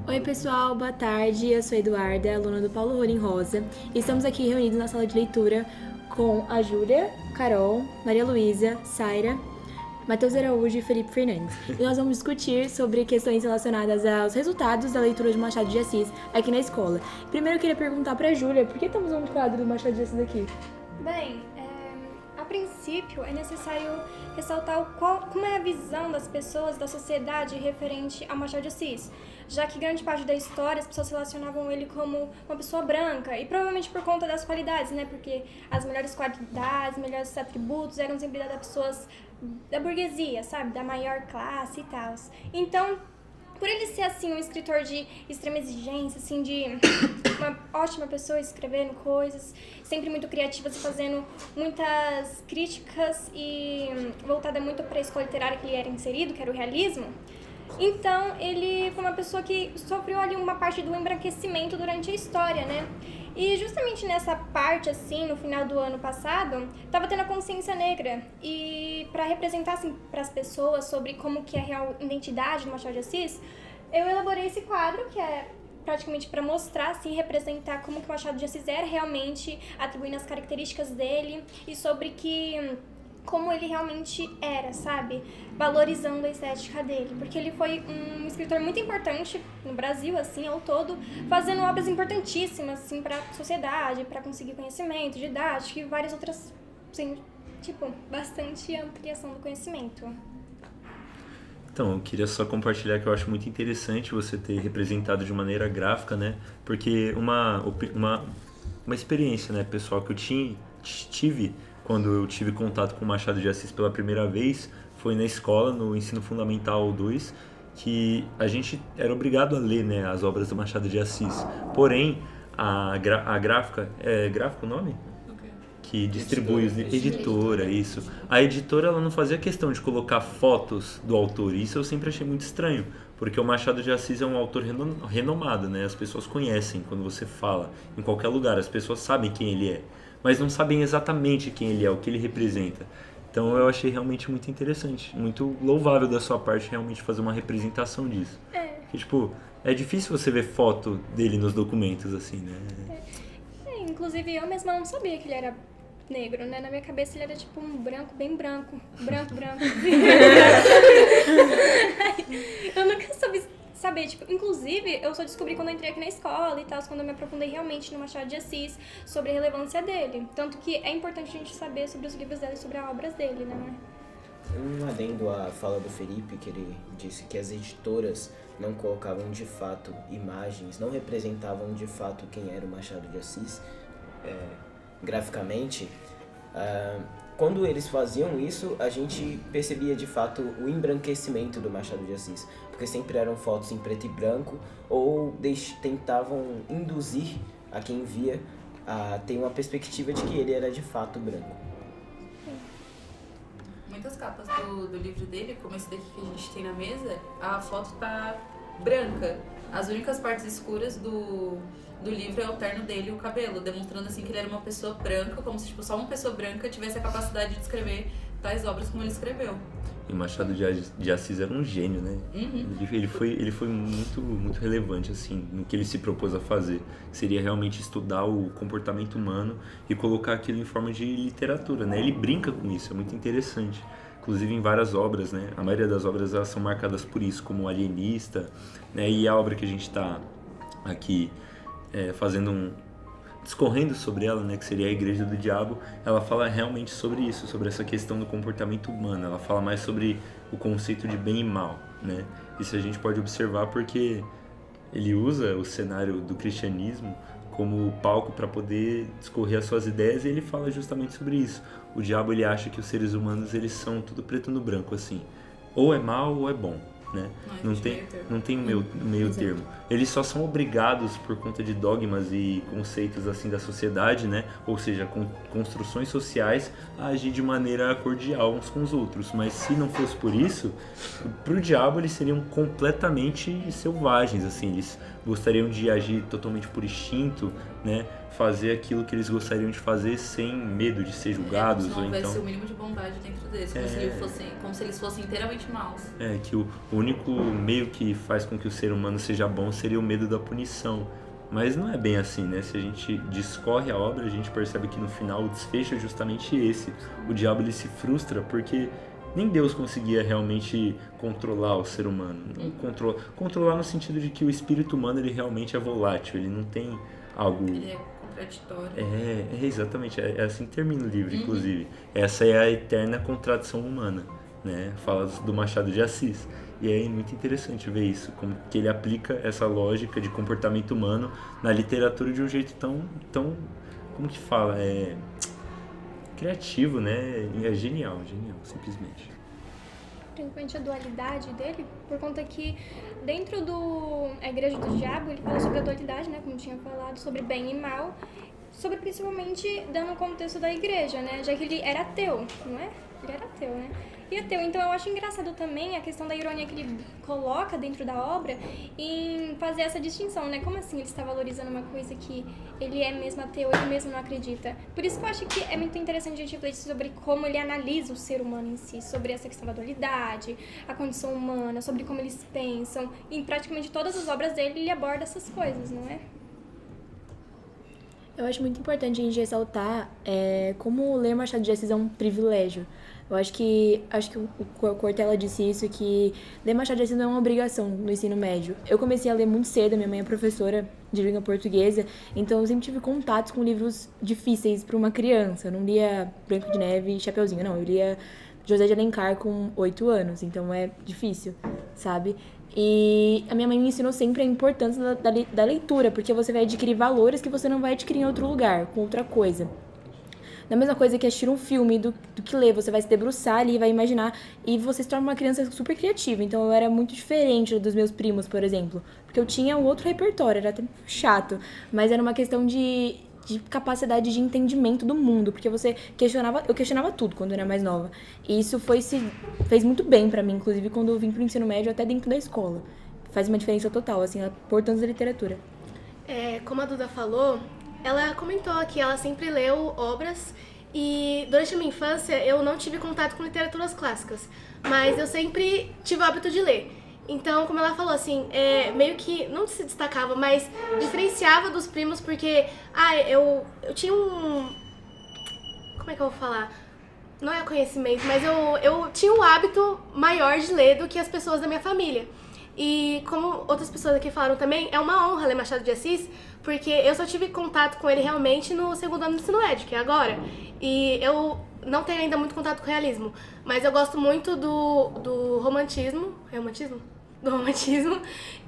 Oi pessoal, boa tarde. Eu sou Eduarda, aluna do Paulo Rolim Rosa. E estamos aqui reunidos na sala de leitura com a Júlia, Carol, Maria Luísa, Saira, Matheus Araújo e Felipe Fernandes. E nós vamos discutir sobre questões relacionadas aos resultados da leitura de Machado de Assis aqui na escola. Primeiro eu queria perguntar pra Júlia, por que estamos usando o quadro do Machado de Assis aqui? Bem, a princípio é necessário ressaltar como é a visão das pessoas, da sociedade referente a Machado de Assis, já que grande parte da história as pessoas relacionavam ele como uma pessoa branca, e provavelmente por conta das qualidades, né? Porque as melhores qualidades, melhores atributos eram sempre dados a pessoas da burguesia, sabe? Da maior classe e tal. Então, por ele ser, assim, um escritor de extrema exigência, assim, de uma ótima pessoa escrevendo coisas, sempre muito criativas e fazendo muitas críticas e voltada muito para a escola literária que ele era inserido, que era o realismo. Então, ele foi uma pessoa que sofreu ali uma parte do embranquecimento durante a história, né? E justamente nessa parte, assim, no final do ano passado, estava tendo a consciência negra. E para representar, assim, para as pessoas sobre como que é a real identidade do Machado de Assis, eu elaborei esse quadro, que é praticamente para mostrar, assim, representar como que o Machado de Assis era realmente, atribuindo as características dele e sobre como ele realmente era, sabe? Valorizando a estética dele. Porque ele foi um escritor muito importante no Brasil, assim, ao todo, fazendo obras importantíssimas, assim, para a sociedade, para conseguir conhecimento, didática e várias outras, assim, tipo, bastante ampliação do conhecimento. Então, eu queria só compartilhar que eu acho muito interessante você ter representado de maneira gráfica, né? Porque uma experiência, né, pessoal, que eu tive quando eu tive contato com o Machado de Assis pela primeira vez foi na escola, no ensino fundamental 2, que a gente era obrigado a ler, né, as obras do Machado de Assis. Porém, a gráfica, é gráfico o nome? Que distribui os editora, isso. A editora ela não fazia questão de colocar fotos do autor. Isso eu sempre achei muito estranho, porque o Machado de Assis é um autor renomado, né? As pessoas conhecem quando você fala em qualquer lugar, as pessoas sabem quem ele é, mas não sabem exatamente quem ele é, o que ele representa. Então eu achei realmente muito interessante, muito louvável da sua parte realmente fazer uma representação disso. Porque, tipo, é difícil você ver foto dele nos documentos, assim, né? Inclusive eu mesma não sabia que ele era negro, né? Na minha cabeça ele era tipo um branco, bem branco. Branco. Eu nunca soube saber, tipo, inclusive eu só descobri quando eu entrei aqui na escola e tal, quando eu me aprofundei realmente no Machado de Assis, sobre a relevância dele. Tanto que é importante a gente saber sobre os livros dele e sobre as obras dele, né? Um adendo à fala do Felipe, que ele disse que as editoras não colocavam de fato imagens, não representavam de fato quem era o Machado de Assis graficamente. Quando eles faziam isso, a gente percebia de fato o embranquecimento do Machado de Assis, porque sempre eram fotos em preto e branco ou tentavam induzir a quem via a ter uma perspectiva de que ele era de fato branco. Muitas capas do livro dele, como esse daqui que a gente tem na mesa, a foto tá branca. As únicas partes escuras do livro é o terno dele e o cabelo, demonstrando assim que ele era uma pessoa branca, como se tipo, só uma pessoa branca tivesse a capacidade de escrever tais obras como ele escreveu. E Machado de Assis era um gênio, né? Uhum. Ele foi muito, muito relevante, assim, no que ele se propôs a fazer. Seria realmente estudar o comportamento humano e colocar aquilo em forma de literatura, né? Ele brinca com isso, é muito interessante. Inclusive em várias obras, né? A maioria das obras elas são marcadas por isso, como o Alienista, né? E a obra que a gente está aqui discorrendo sobre ela, né, que seria a Igreja do Diabo, ela fala realmente sobre isso, sobre essa questão do comportamento humano. Ela fala mais sobre o conceito de bem e mal, né? Isso a gente pode observar porque ele usa o cenário do cristianismo como palco para poder discorrer as suas ideias, e ele fala justamente sobre isso. O diabo ele acha que os seres humanos eles são tudo preto no branco, assim, ou é mal ou é bom, né? Não tem meio termo. Eles só são obrigados por conta de dogmas e conceitos assim da sociedade, né? Ou seja, construções sociais, a agir de maneira cordial uns com os outros. Mas se não fosse por isso, pro diabo eles seriam completamente selvagens, assim. Eles gostariam de agir totalmente por instinto, né? Fazer aquilo que eles gostariam de fazer sem medo de ser julgados, Como se não ou houvesse então... o mínimo de bondade dentro deles, como se eles fossem inteiramente maus. Que o único meio que faz com que o ser humano seja bom seria o medo da punição. Mas não é bem assim, né? Se a gente discorre a obra, a gente percebe que no final o desfecho é justamente esse. O diabo ele se frustra porque nem Deus conseguia realmente controlar o ser humano. Não controlar no sentido de que o espírito humano ele realmente é volátil, ele não tem algo... Ele é contraditório. Exatamente. É assim que termina o livro, inclusive. Essa é a eterna contradição humana, né? Fala do Machado de Assis. E é muito interessante ver isso, como que ele aplica essa lógica de comportamento humano na literatura de um jeito tão como que fala? Criativo, né? É genial, simplesmente. Principalmente a dualidade dele, por conta que dentro A Igreja do Diabo, ele fala sobre a dualidade, né, como tinha falado, sobre bem e mal, sobre principalmente dando o contexto da igreja, né, já que ele era ateu, não é? Ele era ateu, né? E ateu, então eu acho engraçado também a questão da ironia que ele coloca dentro da obra em fazer essa distinção, né? Como assim ele está valorizando uma coisa que ele é mesmo ateu, ele mesmo não acredita? Por isso que eu acho que é muito interessante a gente refletir sobre como ele analisa o ser humano em si, sobre essa questão da dualidade, a condição humana, sobre como eles pensam. Em praticamente todas as obras dele, ele aborda essas coisas, não é? Eu acho muito importante a gente ressaltar como ler Machado de Assis é um privilégio. Eu acho que o Cortella disse isso, que ler Machado de Assis não é uma obrigação no ensino médio. Eu comecei a ler muito cedo, minha mãe é professora de língua portuguesa, então eu sempre tive contatos com livros difíceis para uma criança. Eu não lia Branca de Neve e Chapeuzinho, não. Eu lia José de Alencar com 8 anos, então é difícil, sabe? E a minha mãe me ensinou sempre a importância da leitura, porque você vai adquirir valores que você não vai adquirir em outro lugar, com outra coisa. Da mesma coisa que assistir um filme do que ler, você vai se debruçar ali, vai imaginar, e você se torna uma criança super criativa. Então eu era muito diferente dos meus primos, por exemplo, porque eu tinha um outro repertório, era até chato, mas era uma questão de capacidade de entendimento do mundo, porque eu questionava tudo quando eu era mais nova. E isso fez muito bem pra mim, inclusive quando eu vim pro ensino médio, até dentro da escola. Faz uma diferença total, assim, a importância da literatura. Como a Duda falou, ela comentou que ela sempre leu obras e durante a minha infância eu não tive contato com literaturas clássicas, mas eu sempre tive o hábito de ler. Então, como ela falou, assim, meio que não se destacava, mas diferenciava dos primos porque, eu tinha um... Como é que eu vou falar? Não é conhecimento, mas eu tinha um hábito maior de ler do que as pessoas da minha família. E como outras pessoas aqui falaram também, é uma honra ler Machado de Assis, porque eu só tive contato com ele realmente no segundo ano do ensino médio, que é agora. E eu não tenho ainda muito contato com o realismo, mas eu gosto muito do romantismo. É romantismo? Do romantismo.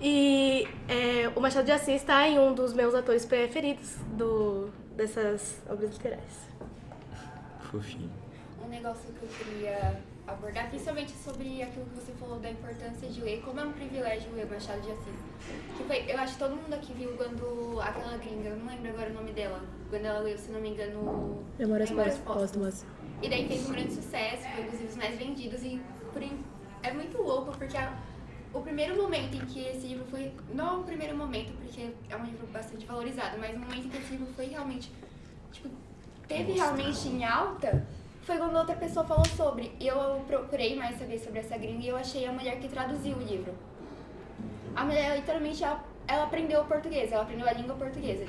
E o Machado de Assis está em um dos meus autores preferidos dessas obras literárias. Fofinho. Um negócio que eu queria abordar, principalmente sobre aquilo que você falou da importância de ler, como é um privilégio ler Machado de Assis. Eu acho que todo mundo aqui viu quando aquela gringa, eu não lembro agora o nome dela, quando ela leu, se não me engano, Memórias Póstumas. E daí fez um grande sucesso, foi inclusive os mais vendidos e é muito louco porque o primeiro momento em que esse livro foi, não o primeiro momento, porque é um livro bastante valorizado, mas o momento em que esse livro foi realmente, teve realmente em alta, foi quando outra pessoa falou sobre. E eu procurei mais saber sobre essa gringa e eu achei a mulher que traduziu o livro. A mulher, literalmente, ela aprendeu o português, ela aprendeu a língua portuguesa.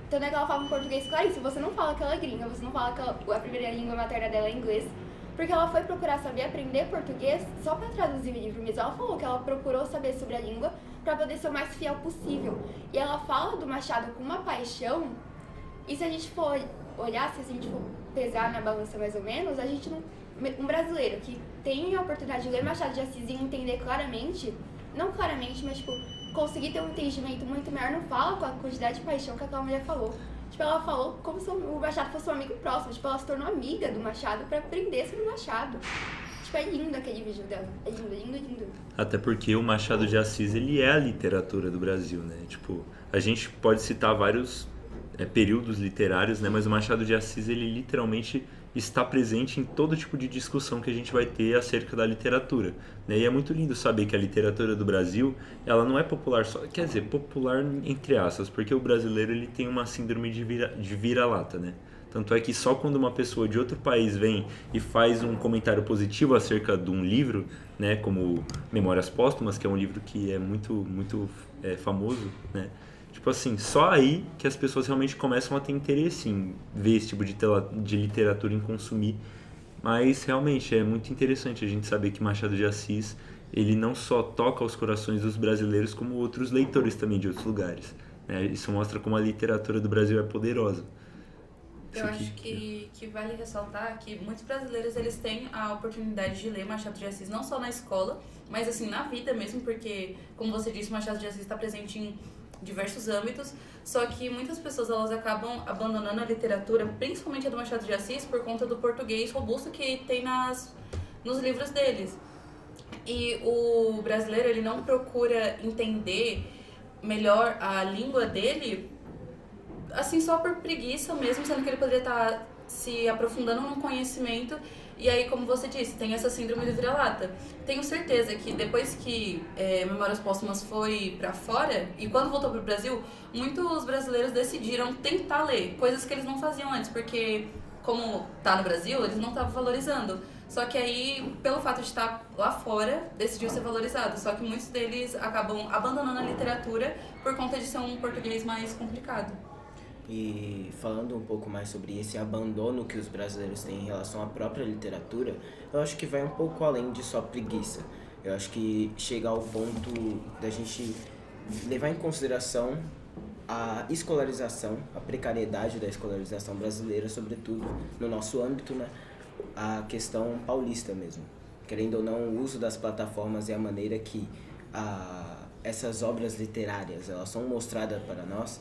Então não é que ela fala um português claríssimo, você não fala que ela é gringa, você não fala que a primeira língua materna dela é inglês. Porque ela foi procurar saber aprender português só para traduzir o livro mesmo. Ela falou que ela procurou saber sobre a língua para poder ser o mais fiel possível. E ela fala do Machado com uma paixão, e se a gente for olhar, se a gente for pesar na balança mais ou menos, a gente não... Um brasileiro que tem a oportunidade de ler Machado de Assis e entender claramente, não claramente, mas conseguir ter um entendimento muito maior, não fala com a quantidade de paixão que aquela mulher falou. Ela falou como se o Machado fosse um amigo próximo, ela se tornou amiga do Machado pra aprender sobre o Machado. É lindo aquele vídeo dela, é lindo, lindo, lindo. Até porque o Machado de Assis, ele é a literatura do Brasil, né? A gente pode citar vários períodos literários, né? Mas o Machado de Assis, ele literalmente está presente em todo tipo de discussão que a gente vai ter acerca da literatura, né? E é muito lindo saber que a literatura do Brasil, ela não é popular só, quer dizer, popular entre aspas, porque o brasileiro ele tem uma síndrome de vira-lata, né? Tanto é que só quando uma pessoa de outro país vem e faz um comentário positivo acerca de um livro, né, como Memórias Póstumas, que é um livro que é muito famoso, né? Tipo assim, só aí que as pessoas realmente começam a ter interesse em ver esse tipo de literatura, em consumir. Mas realmente é muito interessante a gente saber que Machado de Assis, ele não só toca aos corações dos brasileiros, como outros leitores também de outros lugares, né? Isso mostra como a literatura do Brasil é poderosa. Eu acho que vale ressaltar que muitos brasileiros eles têm a oportunidade de ler Machado de Assis não só na escola, mas assim na vida mesmo, porque, como você disse, Machado de Assis está presente em diversos âmbitos, só que muitas pessoas elas acabam abandonando a literatura, principalmente a do Machado de Assis, por conta do português robusto que tem nos livros deles. E o brasileiro ele não procura entender melhor a língua dele, assim, só por preguiça mesmo, sendo que ele poderia estar se aprofundando num conhecimento. E aí, como você disse, tem essa síndrome do vira-lata. Tenho certeza que depois que Memórias Póstumas foi pra fora, e quando voltou pro Brasil, muitos brasileiros decidiram tentar ler, coisas que eles não faziam antes, porque como tá no Brasil, eles não estavam valorizando. Só que aí, pelo fato de estar lá fora, decidiu ser valorizado. Só que muitos deles acabam abandonando a literatura por conta de ser um português mais complicado. E falando um pouco mais sobre esse abandono que os brasileiros têm em relação à própria literatura, eu acho que vai um pouco além de só preguiça. Eu acho que chega ao ponto da gente levar em consideração a escolarização, a precariedade da escolarização brasileira, sobretudo no nosso âmbito, né? A questão paulista mesmo. Querendo ou não, o uso das plataformas e a maneira que essas obras literárias elas são mostradas para nós,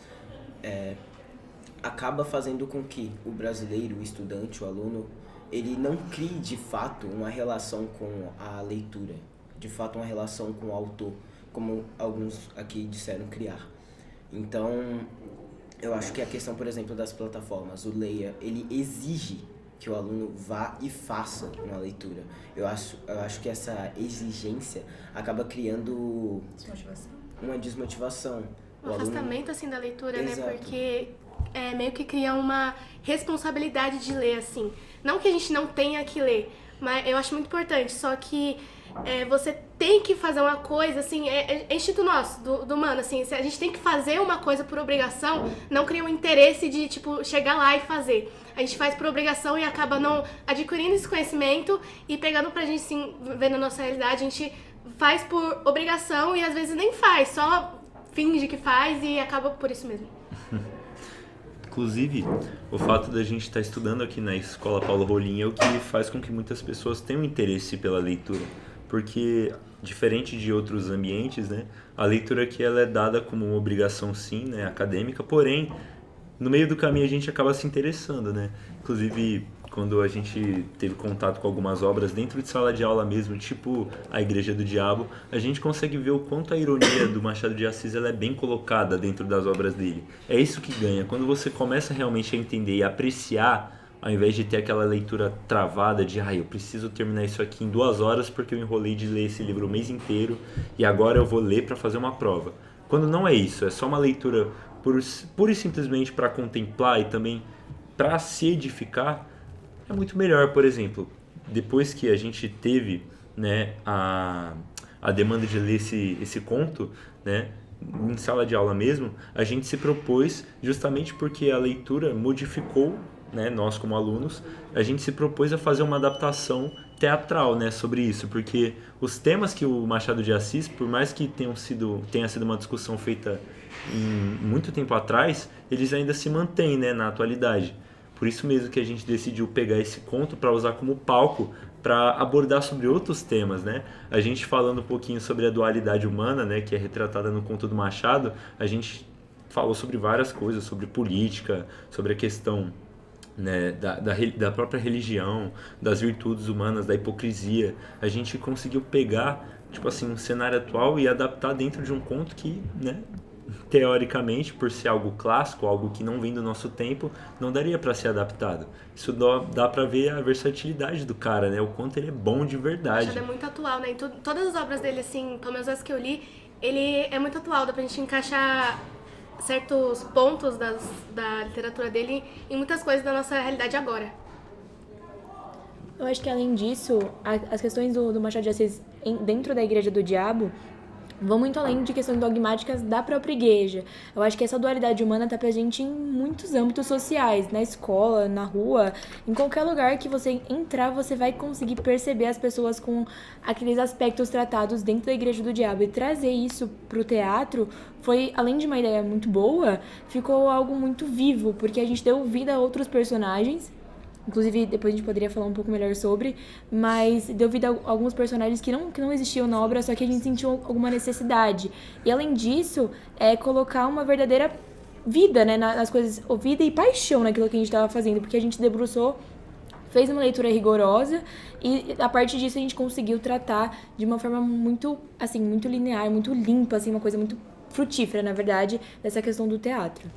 acaba fazendo com que o brasileiro, o estudante, o aluno, ele não crie de fato uma relação com a leitura, de fato uma relação com o autor, como alguns aqui disseram criar. Então, eu acho que a questão, por exemplo, das plataformas, o Leia, ele exige que o aluno vá e faça uma leitura. Eu acho que essa exigência acaba criando uma desmotivação. Um afastamento, assim, da leitura, Exato. né? Porque meio que cria uma responsabilidade de ler, assim. Não que a gente não tenha que ler, mas eu acho muito importante. Só que você tem que fazer uma coisa, assim, é instinto nosso, do humano, assim. A gente tem que fazer uma coisa por obrigação, não cria um interesse de, tipo, chegar lá e fazer. A gente faz por obrigação e acaba não adquirindo esse conhecimento e pegando pra gente, assim, vendo a nossa realidade, a gente faz por obrigação e às vezes nem faz, só finge que faz e acaba por isso mesmo. Inclusive, o fato da gente estar estudando aqui na Escola Paulo Rolim é o que faz com que muitas pessoas tenham interesse pela leitura. Porque, diferente de outros ambientes, né, a leitura aqui ela é dada como uma obrigação, sim, né, acadêmica, porém, no meio do caminho a gente acaba se interessando, né? Inclusive, quando a gente teve contato com algumas obras dentro de sala de aula mesmo, tipo A Igreja do Diabo, a gente consegue ver o quanto a ironia do Machado de Assis ela é bem colocada dentro das obras dele. É isso que ganha. Quando você começa realmente a entender e apreciar, ao invés de ter aquela leitura travada de eu preciso terminar isso aqui em 2 horas porque eu enrolei de ler esse livro o mês inteiro e agora eu vou ler para fazer uma prova. Quando não é isso, é só uma leitura pura e simplesmente para contemplar e também para se edificar, é muito melhor. Por exemplo, depois que a gente teve, né, a demanda de ler esse conto, né, em sala de aula mesmo, a gente se propôs, justamente porque a leitura modificou, né, nós como alunos, a gente se propôs a fazer uma adaptação teatral, né, sobre isso, porque os temas que o Machado de Assis, por mais que tenha sido uma discussão feita muito tempo atrás, eles ainda se mantêm, né, na atualidade. Por isso mesmo que a gente decidiu pegar esse conto para usar como palco para abordar sobre outros temas, né? A gente falando um pouquinho sobre a dualidade humana, né, que é retratada no conto do Machado, a gente falou sobre várias coisas, sobre política, sobre a questão, né, da própria religião, das virtudes humanas, da hipocrisia. A gente conseguiu pegar, tipo assim, um cenário atual e adaptar dentro de um conto que, né, teoricamente, por ser algo clássico, algo que não vem do nosso tempo, não daria para ser adaptado. Isso dá para ver a versatilidade do cara, né? O quanto ele é bom de O verdade. Machado é muito atual, né? Em todas as obras dele, assim, pelo menos as que eu li, ele é muito atual, dá pra gente encaixar certos pontos da literatura dele em muitas coisas da nossa realidade agora. Eu acho que além disso, as questões do Machado de Assis dentro da Igreja do Diabo vão muito além de questões dogmáticas da própria igreja. Eu acho que essa dualidade humana tá presente em muitos âmbitos sociais, na escola, na rua, em qualquer lugar que você entrar, você vai conseguir perceber as pessoas com aqueles aspectos tratados dentro da Igreja do Diabo. E trazer isso pro teatro foi, além de uma ideia muito boa, ficou algo muito vivo, porque a gente deu vida a outros personagens. Inclusive, depois a gente poderia falar um pouco melhor sobre, mas deu vida a alguns personagens que não existiam na obra, só que a gente sentiu alguma necessidade. E além disso, colocar uma verdadeira vida, né, nas coisas, vida e paixão naquilo que a gente estava fazendo, porque a gente debruçou, fez uma leitura rigorosa e a partir disso a gente conseguiu tratar de uma forma muito, assim, muito linear, muito limpa, assim, uma coisa muito frutífera, na verdade, dessa questão do teatro.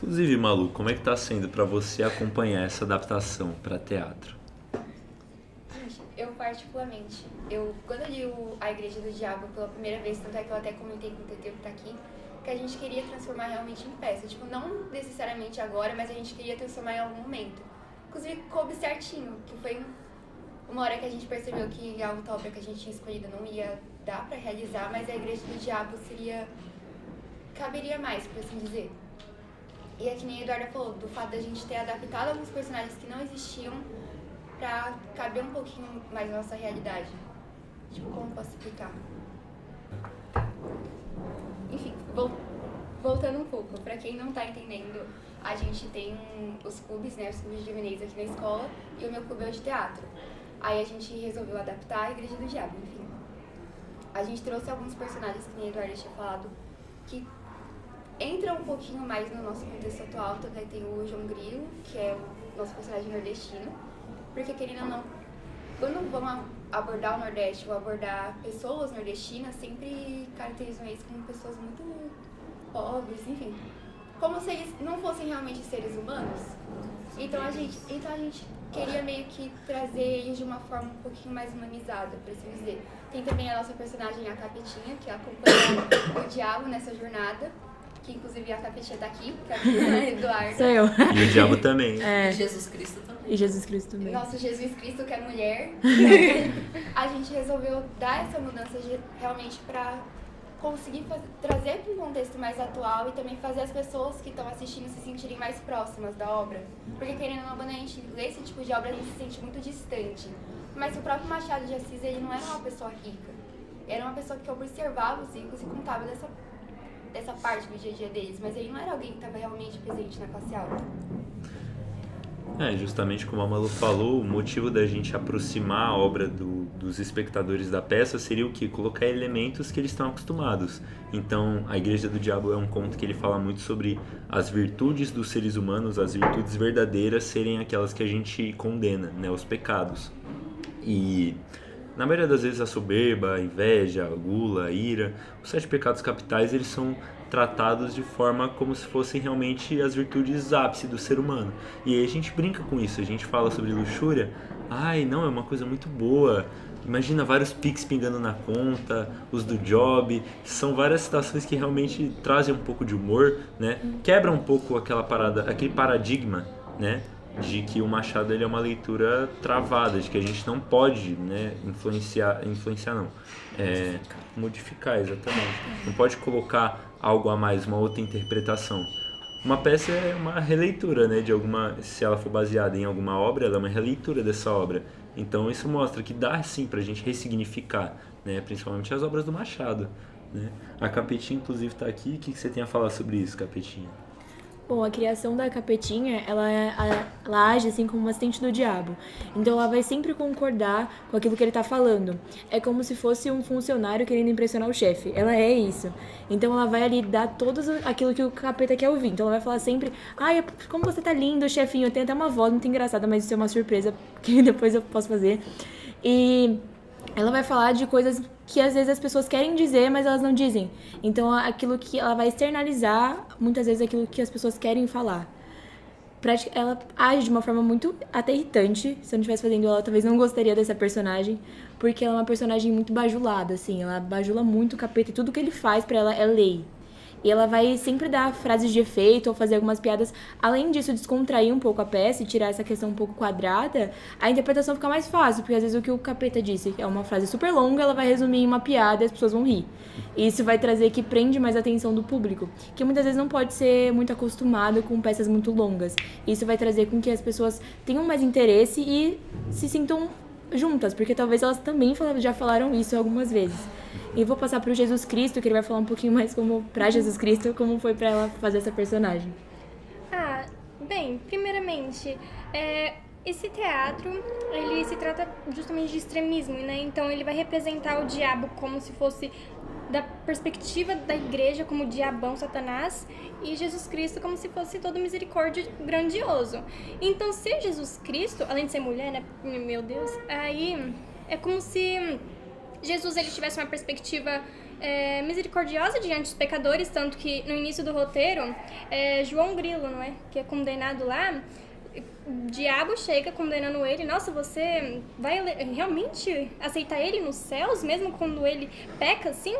Inclusive, Malu, como é que tá sendo para você acompanhar essa adaptação para teatro? Eu particularmente, quando eu li A Igreja do Diabo pela primeira vez, tanto é que eu até comentei com o Teteu que tá aqui, que a gente queria transformar realmente em peça. Tipo, não necessariamente agora, mas a gente queria transformar em algum momento. Inclusive, coube certinho, que foi uma hora que a gente percebeu que a outra obra que a gente tinha escolhido não ia dar pra realizar, mas A Igreja do Diabo caberia mais, por assim dizer. E é que nem a Eduarda falou, do fato da gente ter adaptado alguns personagens que não existiam pra caber um pouquinho mais na nossa realidade. Tipo, como posso explicar? Enfim, voltando um pouco, pra quem não tá entendendo, a gente tem os clubes, né, os clubes de juvenis aqui na escola, e o meu clube é o de teatro. Aí a gente resolveu adaptar a Igreja do Diabo, enfim. A gente trouxe alguns personagens, que nem a Eduarda tinha falado, que entra um pouquinho mais no nosso contexto atual. Também tem o João Grilo, que é o nosso personagem nordestino, porque querendo ou não, quando vamos abordar o Nordeste ou abordar pessoas nordestinas, sempre caracterizam eles como pessoas muito pobres, enfim, como se eles não fossem realmente seres humanos. Então a gente queria meio que trazer eles de uma forma um pouquinho mais humanizada, por assim dizer. Tem também a nossa personagem, a Capetinha, que acompanha o diabo nessa jornada, que inclusive a Capetinha tá aqui, que é a Eduarda. Sou eu. E o diabo também. E Jesus Cristo também. E Jesus Cristo também. Nosso Jesus Cristo, que é mulher. A gente resolveu dar essa mudança realmente pra conseguir trazer para um contexto mais atual e também fazer as pessoas que estão assistindo se sentirem mais próximas da obra. Porque querendo ou não, quando a gente lê esse tipo de obra, a gente se sente muito distante. Mas o próprio Machado de Assis, ele não era uma pessoa rica. Era uma pessoa que observava os ricos e contava dessa parte do dia a dia deles. Mas ele não era alguém que estava realmente presente na classe alta. Justamente como a Malu falou, o motivo da gente aproximar a obra dos espectadores da peça seria o quê? Colocar elementos que eles estão acostumados. Então, A Igreja do Diabo é um conto que ele fala muito sobre as virtudes dos seres humanos, as virtudes verdadeiras serem aquelas que a gente condena, né? Os pecados. E, na maioria das vezes, a soberba, a inveja, a gula, a ira, os 7 pecados capitais, eles são tratados de forma como se fossem realmente as virtudes ápice do ser humano. E aí a gente brinca com isso, a gente fala sobre luxúria, não, é uma coisa muito boa, imagina vários pics pingando na conta, os do job, são várias situações que realmente trazem um pouco de humor, né? Quebra um pouco aquele paradigma, né? De que o Machado ele é uma leitura travada, de que a gente não pode, né, modificar, exatamente. Não pode colocar algo a mais, uma outra interpretação. Uma peça é uma releitura, né, se ela for baseada em alguma obra, ela é uma releitura dessa obra. Então isso mostra que dá sim pra gente ressignificar, né, principalmente as obras do Machado, né. A Capetinha inclusive tá aqui, o que você tem a falar sobre isso, Capetinha? Bom, a criação da Capetinha, ela age assim como uma assistente do diabo. Então ela vai sempre concordar com aquilo que ele tá falando. É como se fosse um funcionário querendo impressionar o chefe. Ela é isso. Então ela vai ali dar tudo aquilo que o capeta quer ouvir. Então ela vai falar sempre, como você tá lindo, chefinho. Tem até uma voz muito engraçada, mas isso é uma surpresa que depois eu posso fazer. E ela vai falar de coisas que às vezes as pessoas querem dizer, mas elas não dizem. Então, aquilo que ela vai externalizar, muitas vezes, aquilo que as pessoas querem falar. Ela age de uma forma muito até irritante. Se eu não estivesse fazendo ela, eu talvez não gostaria dessa personagem, porque ela é uma personagem muito bajulada, assim. Ela bajula muito o capeta e tudo que ele faz pra ela é lei. E ela vai sempre dar frases de efeito ou fazer algumas piadas. Além disso, descontrair um pouco a peça e tirar essa questão um pouco quadrada, a interpretação fica mais fácil, porque às vezes o que o capeta disse é uma frase super longa, ela vai resumir em uma piada e as pessoas vão rir. E isso vai trazer que prende mais a atenção do público, que muitas vezes não pode ser muito acostumado com peças muito longas. Isso vai trazer com que as pessoas tenham mais interesse e se sintam juntas, porque talvez elas também já falaram isso algumas vezes. E vou passar pro Jesus Cristo, que ele vai falar um pouquinho mais pra Jesus Cristo, como foi pra ela fazer essa personagem. Bem, primeiramente, esse teatro, ele se trata justamente de extremismo, né? Então ele vai representar o diabo como se fosse da perspectiva da igreja, como o diabão, Satanás, e Jesus Cristo como se fosse todo misericórdia grandioso. Então, ser Jesus Cristo, além de ser mulher, né? Meu Deus, aí é como se Jesus ele tivesse uma perspectiva misericordiosa diante dos pecadores, tanto que no início do roteiro, João Grilo, não é? Que é condenado lá, o diabo chega condenando ele. Nossa, você vai realmente aceitar ele nos céus, mesmo quando ele peca assim?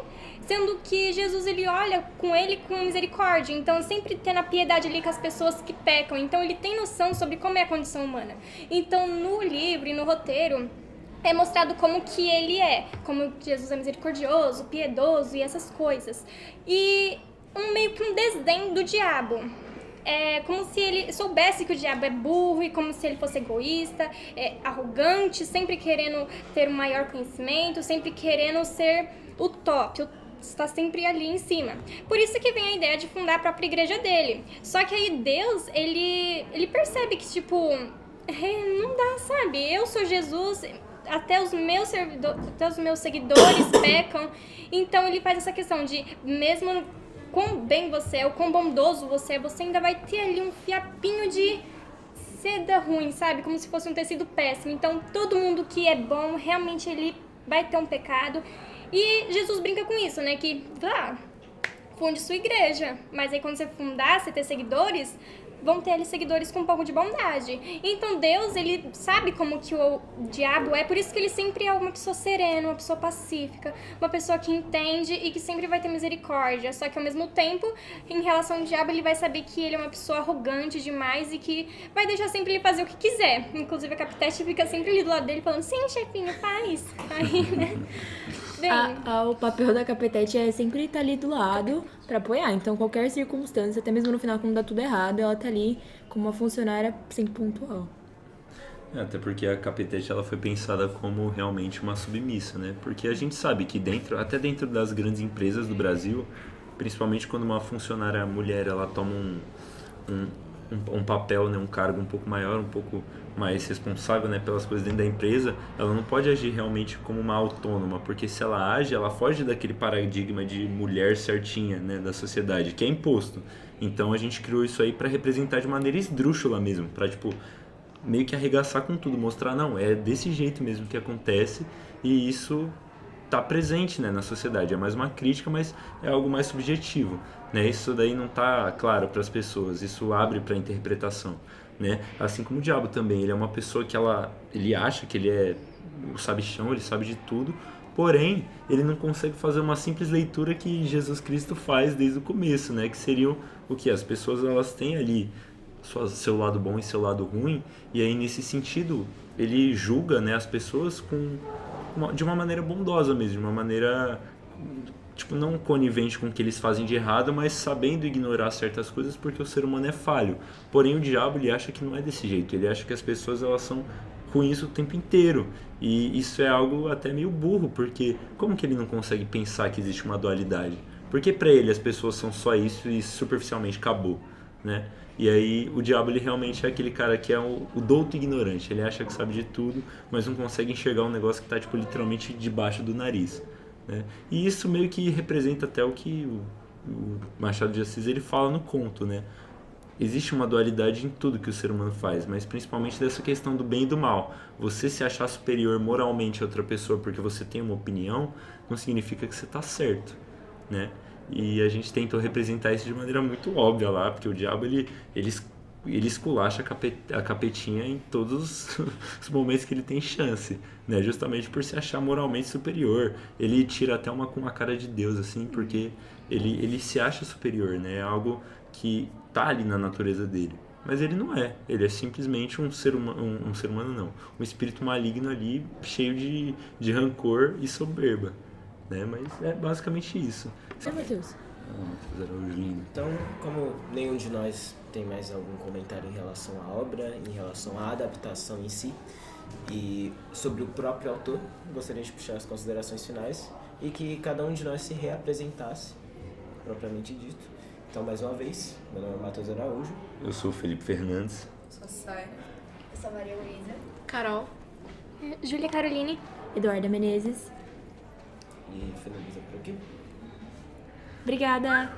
Sendo que Jesus, ele olha com ele com misericórdia, então sempre tendo a piedade ali com as pessoas que pecam. Então ele tem noção sobre como é a condição humana. Então no livro e no roteiro é mostrado como que ele é, como Jesus é misericordioso, piedoso e essas coisas. E meio que um desdém do diabo. É como se ele soubesse que o diabo é burro e como se ele fosse egoísta, arrogante, sempre querendo ter um maior conhecimento, sempre querendo ser o top, está sempre ali em cima. Por isso que vem a ideia de fundar a própria igreja dele. Só que aí Deus, ele percebe que, tipo, não dá, sabe? Eu sou Jesus, até os meus seguidores pecam. Então ele faz essa questão de, mesmo quão bem você é, o quão bondoso você ainda vai ter ali um fiapinho de seda ruim, sabe? Como se fosse um tecido péssimo. Então todo mundo que é bom, realmente ele vai ter um pecado. E Jesus brinca com isso, né? Que, funde sua igreja. Mas aí quando você fundar, você ter seguidores, vão ter ali seguidores com um pouco de bondade. Então Deus, ele sabe como que o diabo é, por isso que ele sempre é uma pessoa serena, uma pessoa pacífica, uma pessoa que entende e que sempre vai ter misericórdia. Só que ao mesmo tempo, em relação ao diabo, ele vai saber que ele é uma pessoa arrogante demais e que vai deixar sempre ele fazer o que quiser. Inclusive a Capitete fica sempre ali do lado dele falando, sim, chefinho, faz. Aí, né? O papel da Capetete é sempre estar ali do lado pra apoiar. Então, qualquer circunstância, até mesmo no final, quando dá tudo errado, ela tá ali como uma funcionária sempre pontual. Até porque a Capetete ela foi pensada como realmente uma submissa, né? Porque a gente sabe que até dentro das grandes empresas do Brasil, principalmente quando uma funcionária mulher ela toma um papel, né, um cargo um pouco maior, um pouco mais responsável, né, pelas coisas dentro da empresa, ela não pode agir realmente como uma autônoma, porque se ela age, ela foge daquele paradigma de mulher certinha, né, da sociedade, que é imposto. Então a gente criou isso aí para representar de maneira esdrúxula mesmo, para tipo meio que arregaçar com tudo, mostrar não, é desse jeito mesmo que acontece e isso tá presente, né, na sociedade. É mais uma crítica, mas é algo mais subjetivo, né? Isso daí não tá claro para as pessoas, isso abre para interpretação, né? Assim como o diabo também, ele é uma pessoa que ele acha que ele é o sabichão, ele sabe de tudo, porém, ele não consegue fazer uma simples leitura que Jesus Cristo faz desde o começo, né? Que seria o que as pessoas elas têm ali seu lado bom e seu lado ruim, e aí nesse sentido ele julga, né, as pessoas de uma maneira bondosa mesmo, de uma maneira tipo não conivente com o que eles fazem de errado, mas sabendo ignorar certas coisas porque o ser humano é falho. Porém o diabo ele acha que não é desse jeito, ele acha que as pessoas elas são ruins o tempo inteiro, e isso é algo até meio burro, porque como que ele não consegue pensar que existe uma dualidade? Porque para ele as pessoas são só isso e superficialmente acabou, né? E aí o diabo ele realmente é aquele cara que é o douto ignorante, ele acha que sabe de tudo, mas não consegue enxergar um negócio que está tipo, literalmente debaixo do nariz, né? E isso meio que representa até o que o Machado de Assis ele fala no conto, né? existe uma dualidade em tudo que o ser humano faz, mas principalmente dessa questão do bem e do mal. Você se achar superior moralmente a outra pessoa porque você tem uma opinião, não significa que você está certo, né? E a gente tentou representar isso de maneira muito óbvia lá, porque o diabo, ele esculacha a capetinha em todos os momentos que ele tem chance, né? Justamente por se achar moralmente superior. Ele tira até uma com a cara de Deus, assim, porque ele se acha superior, né? É algo que tá ali na natureza dele. Mas ele não é. Ele é simplesmente um ser humano, um espírito maligno ali, cheio de rancor e soberba, né? Mas é basicamente isso. Matheus. Matheus Araújo, lindo. Então, como nenhum de nós tem mais algum comentário em relação à obra, em relação à adaptação em si e sobre o próprio autor, gostaria de puxar as considerações finais e que cada um de nós se reapresentasse, propriamente dito. Então, mais uma vez, meu nome é Matheus Araújo. Eu sou o Felipe Fernandes. Só sai. Eu sou a Maria Luísa. Carol. Júlia Caroline. Eduarda Menezes. E finaliza por aqui. Obrigada.